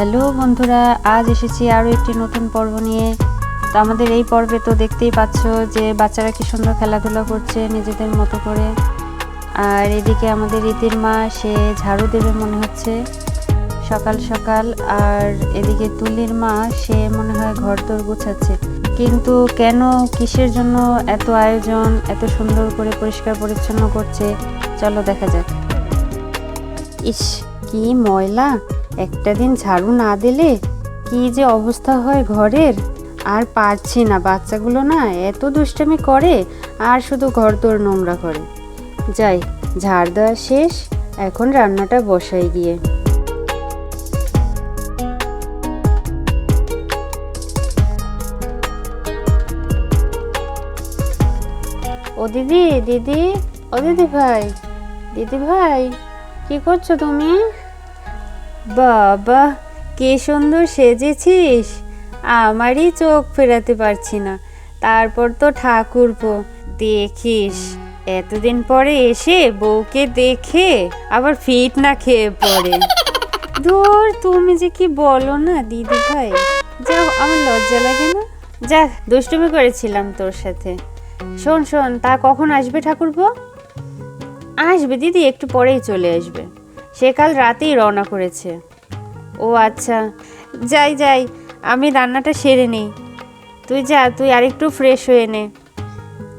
Hello বন্ধুরা, আজ এসেছি আরও একটি নতুন পর্ব নিয়ে। তো আমাদের এই পর্বে তো দেখতেই পাচ্ছ যে বাচ্চারা কি সুন্দর খেলাধুলা করছে নিজেদের মতো করে। আর এদিকে আমাদের রীতির মা, সে ঝাড়ু দেবে মনে হচ্ছে সকাল সকাল। আর এদিকে তুলির মা, সে মনে হয় ঘরদোর গোছাচ্ছে। কিন্তু কেন, কিসের জন্য এত আয়োজন, এত সুন্দর করে পরিষ্কার পরিচ্ছন্ন করছে, চলো দেখা যাক। ইস, কি ময়লা! একটা দিন ঝাড়ু না দিলে কি যে অবস্থা হয় ঘরের। আর পারছি না, বাচ্চাগুলো না এত দুষ্টামি করে আর শুধু ঘরদোর নোংরা করে। যাই, ঝাড় দেওয়া শেষ, এখন রান্নাটা বসাই গিয়ে। ও দিদি, দিদি, ও দিদি ভাই, দিদি ভাই, কি করছো তুমি? বাবা, কি সুন্দর সেজেছিস, আমারই চোখ ফেরাতে পারছি না। তারপর তো ঠাকুরপো, দেখিস এতদিন পরে এসে বউকে দেখে আবার ফিট না খেয়ে পড়ে। ধুর, তুমি যে কি বলো না দিদি ভাই, যাও, আমার লজ্জা লাগে না। যা, দুষ্টুমি করেছিলাম তোর সাথে। শোন শোন, তা কখন আসবে ঠাকুরপো? আসবে দিদি, একটু পরেই চলে আসবে। সে কাল রাতেই রওনা করেছে। ও আচ্ছা, যাই যাই, আমি রান্নাটা সেরে নিই। তুই যা, তুই আরেকটু ফ্রেশ হয়ে নে।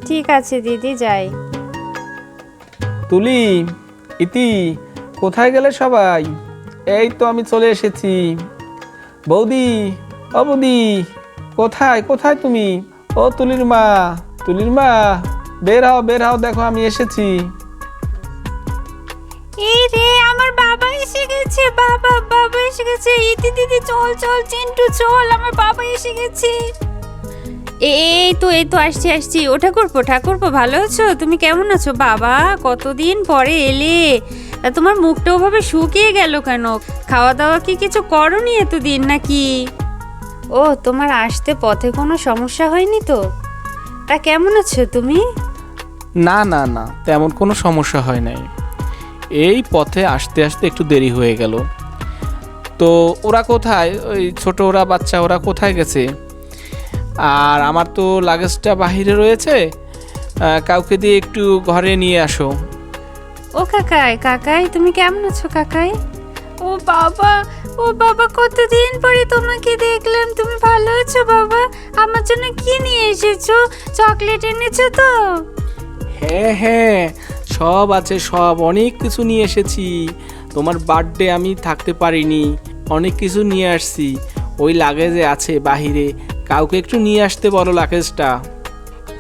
ঠিক আছে দিদি, যাই। তুলি, ইতি, কোথায় গেলে সবাই? এই তো আমি চলে এসেছি। বৌদি, ও বৌদি, কোথায় কোথায় তুমি? ও তুলির মা, তুলির মা, বের হও বের হও, দেখো আমি এসেছি। এই রে, আমার বাবা এসে গেছে, বাবা বাবা এসে গেছে। ইতি দিদি, চল চল, চিন্টু চল, আমার বাবা এসে গেছে। এই তো আসছি আসছি। ও ঠাকুরপো, ঠাকুরপো, ভালো আছো? তুমি কেমন আছো বাবা? কতদিন পরে এলে, তা তোমার মুখটা ওভাবে শুকিয়ে গেল কেন? খাওয়া দাওয়া কি কিছু করনি এতদিন নাকি? ও, তোমার আসতে পথে কোনো সমস্যা হয়নি তো? তা কেমন আছো তুমি? না না না, তেমন কোনো সমস্যা হয় নাই। এই পথে আসতে আসতে একটু দেরি হয়ে গেল। তো ওরা কোথায়, ওই ছোট ওরা বাচ্চা, ওরা কোথায় গেছে? আর আমার তো লাগেজটা বাহিরে রয়েছে, কাউকে দিয়ে একটু ঘরে নিয়ে আসো। ও কাকাই, কাকাই, তুমি কেমন আছো কাকাই? ও বাবা, ও বাবা, কতদিন পরে তোমাকে দেখলাম। তুমি ভালো আছো বাবা? আমার জন্য কি নিয়ে এসেছো? চকলেট এনেছো তো? হ্যাঁ হ্যাঁ, সব আছে, সব অনেক কিছু নিয়ে এসেছি। তোমার বার্থডে আমি থাকতে পারিনি, অনেক কিছু নিয়ে আসছি। ওই লাগেজে আছে বাহিরে, কাউকে একটু নিয়ে আসতে বলো লাগেজটা।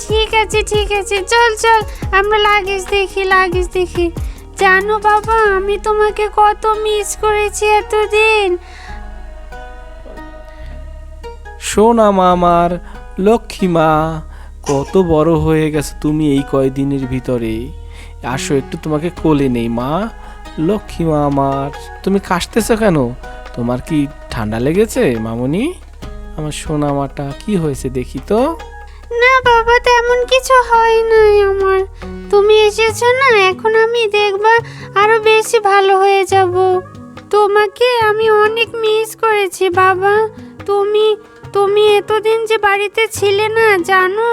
ঠিক আছে ঠিক আছে, চল চল, আমরা লাগেজ দেখি, লাগেজ দেখি। জানো বাবা, আমি তোমাকে কত মিস করেছি এতদিন। সোনা মা, আমার লক্ষ্মী মা, কত বড় হয়ে গেছে তুমি এই কয়দিনের ভিতরে। আসো একটু তোমাকে কোলে নেই মা, লক্ষ্মী মা আমার। তুমি কাশতেছো কেন? তোমার কি ঠান্ডা লেগেছে মামনি? আমার সোনা মাটা, কি হয়েছে দেখি তো। না বাবা, তেমন কিছু হয় নাই আমার। তুমি এসেছো না, এখন আমি দেখবা আরো বেশি ভালো হয়ে যাব। তোমাকে আমি অনেক মিস করেছি বাবা। তুমি তুমি এতদিন যে বাড়িতে ছিলে না, জানো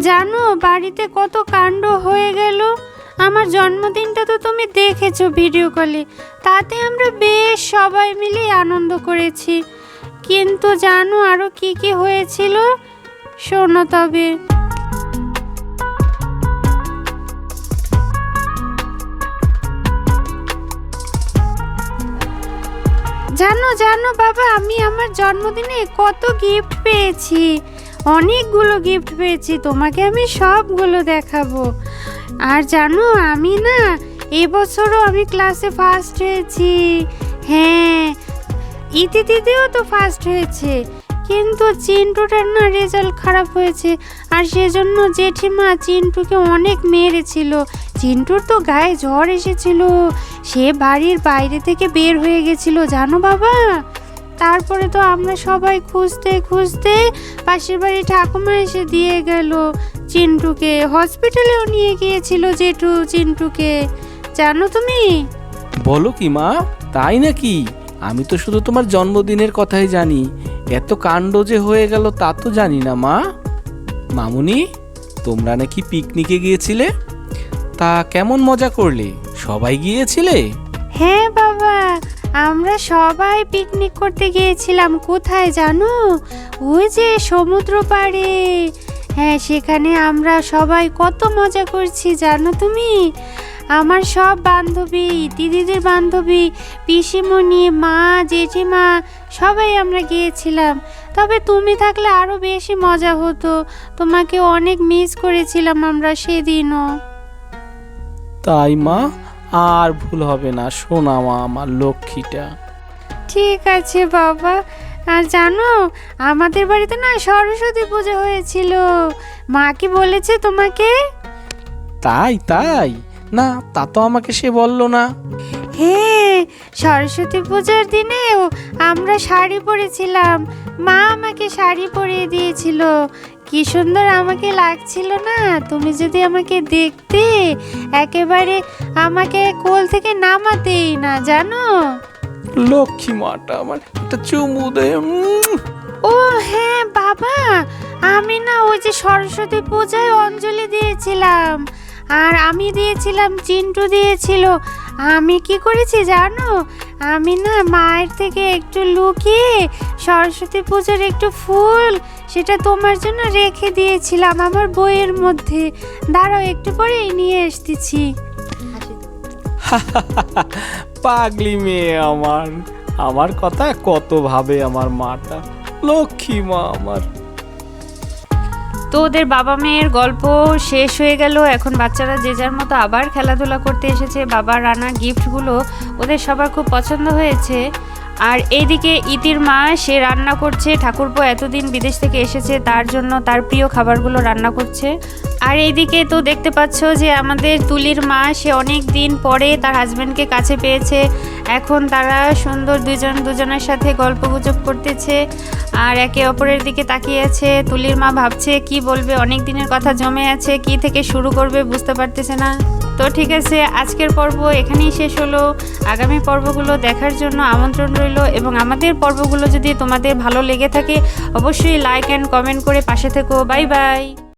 জানো বাড়িতে কত কাণ্ড হয়ে গেল। আমার জন্মদিনটা তো তুমি দেখেছো ভিডিও কলে, তাতে আমরা বেশ সবাই মিলে আনন্দ করেছি। কিন্তু জানো আরো কি কি হয়েছিল? শোনো তবে। জানো জানো বাবা, আমি আমার জন্মদিনে কত গিফট পেয়েছি, অনেকগুলো গিফট পেয়েছি। তোমাকে আমি সবগুলো দেখাবো। আর জানো, আমি না এবছরও আমি ক্লাসে ফার্স্ট হয়েছি। হ্যাঁ, ইতি দিদিও তো ফার্স্ট হয়েছে, কিন্তু চিন্টুটার না রেজাল্ট খারাপ হয়েছে। আর সেজন্য জেঠিমা চিন্টুকে অনেক মেরেছিল। চিন্টুর তো গায়ে জ্বর এসেছিল, সে বাড়ির বাইরে থেকে বের হয়ে গেছিল, জানো বাবা। তারপরে তো আমরা সবাই খুঁজতে খুঁজতে পাশের বাড়ি ঠাকুমা এসে দিয়ে গেল চিন্টুকে। হসপিটালেও নিয়ে গিয়েছিল জেঠু চিন্টুকে, জানো তুমি? বলো কি মা, তাই নাকি? আমি তো শুধু তোমার জন্মদিনের কথাই জানি, এত কাণ্ড যে হয়ে গেল তা তো জানি না মা। মামুনি, তোমরা নাকি পিকনিকে গিয়েছিলে, তা কেমন মজা করলে? সবাই গিয়েছিলে? হ্যাঁ বাবা, আমরা সবাই পিকনিক করতে গিয়েছিলাম। কোথায় জানো? ওই যে সমুদ্র পাড়ে। হ্যাঁ, সেখানে আমরা সবাই কত মজা করছি জানো তুমি। আমার সব বান্ধবী, দিদিদের বান্ধবী, পিসিমণি, মা, জেঠিমা সবাই আমরা গিয়েছিলাম। তবে তুমি থাকলে আরও বেশি মজা হতো। তোমাকে অনেক মিস করেছিলাম আমরা সেদিনও। তাই মা, আর ভুল হবে না, শোনা মা আমার লক্ষ্মীটা। ঠিক আছে বাবা। আর জানো, আমাদের বাড়িতে না সরস্বতী পুজো হয়েছিল। মা কি বলেছে তোমাকে? তাই তাই না, তা তো আমাকে সে বললো না। হ্যাঁ, সরস্বতী পূজার দিনেও আমরা শাড়ি পরেছিলাম। মা আমাকে শাড়ি পরিয়ে দিয়েছিল। কি সুন্দর আমাকে লাগছিল না? তুমি যদি আমাকে দেখতে, একেবারে আমাকে কোল থেকে নামাতেই না জানো। লক্ষ্মী মাটা আমার একটা চুমু দে। ও হ্যাঁ বাবা, আমি না ওই যে সরস্বতী পূজায় অঞ্জলি দিয়েছিলাম, আর আমি দিয়েছিলাম, চিন্টু দিয়েছিল। আমি কি করেছি জানো? আমি না মায়ের থেকে একটু লুকিয়ে সরস্বতী পূজার একটু ফুল, সেটা তোমার জন্য রেখে দিয়েছিলাম আমার বইয়ের মধ্যে। দাঁড়াও, একটু পরেই নিয়ে আসতেছি। পাগলি মেয়ে আমার, আমার কথা কত ভাবে আমার মাটা, লক্ষ্মী মা আমার। তো ওদের বাবা মেয়ের গল্প শেষ হয়ে গেল। এখন বাচ্চারা যে যার মতো আবার খেলাধুলা করতে এসেছে। বাবার আনা গিফটগুলো ওদের সবার খুব পছন্দ হয়েছে। আর এইদিকে ইতির মা, সে রান্না করছে। ঠাকুরপো এতদিন বিদেশ থেকে এসেছে, তার জন্য তার প্রিয় খাবারগুলো রান্না করছে। আর এইদিকে তো দেখতে পাচ্ছ যে আমাদের তুলির মা, সে অনেক দিন পরে তার হাজব্যান্ডকে কাছে পেয়েছে। এখন তারা সুন্দর দুজনের সাথে গল্পগুজব করতেছে আর একে অপরের দিকে তাকিয়ে আছে। তুলির মা ভাবছে কি বলবে, অনেক দিনের কথা জমে আছে, কি থেকে শুরু করবে বুঝতে পারতেছে না। তো ঠিক আছে, আজকের পর্ব এখানেই শেষ হলো। আগামী পর্বগুলো দেখার জন্য আমন্ত্রণ রইল, এবং আমাদের পর্বগুলো যদি তোমাদের ভালো লেগে থাকে অবশ্যই লাইক অ্যান্ড কমেন্ট করে পাশে থেকো। Bye bye.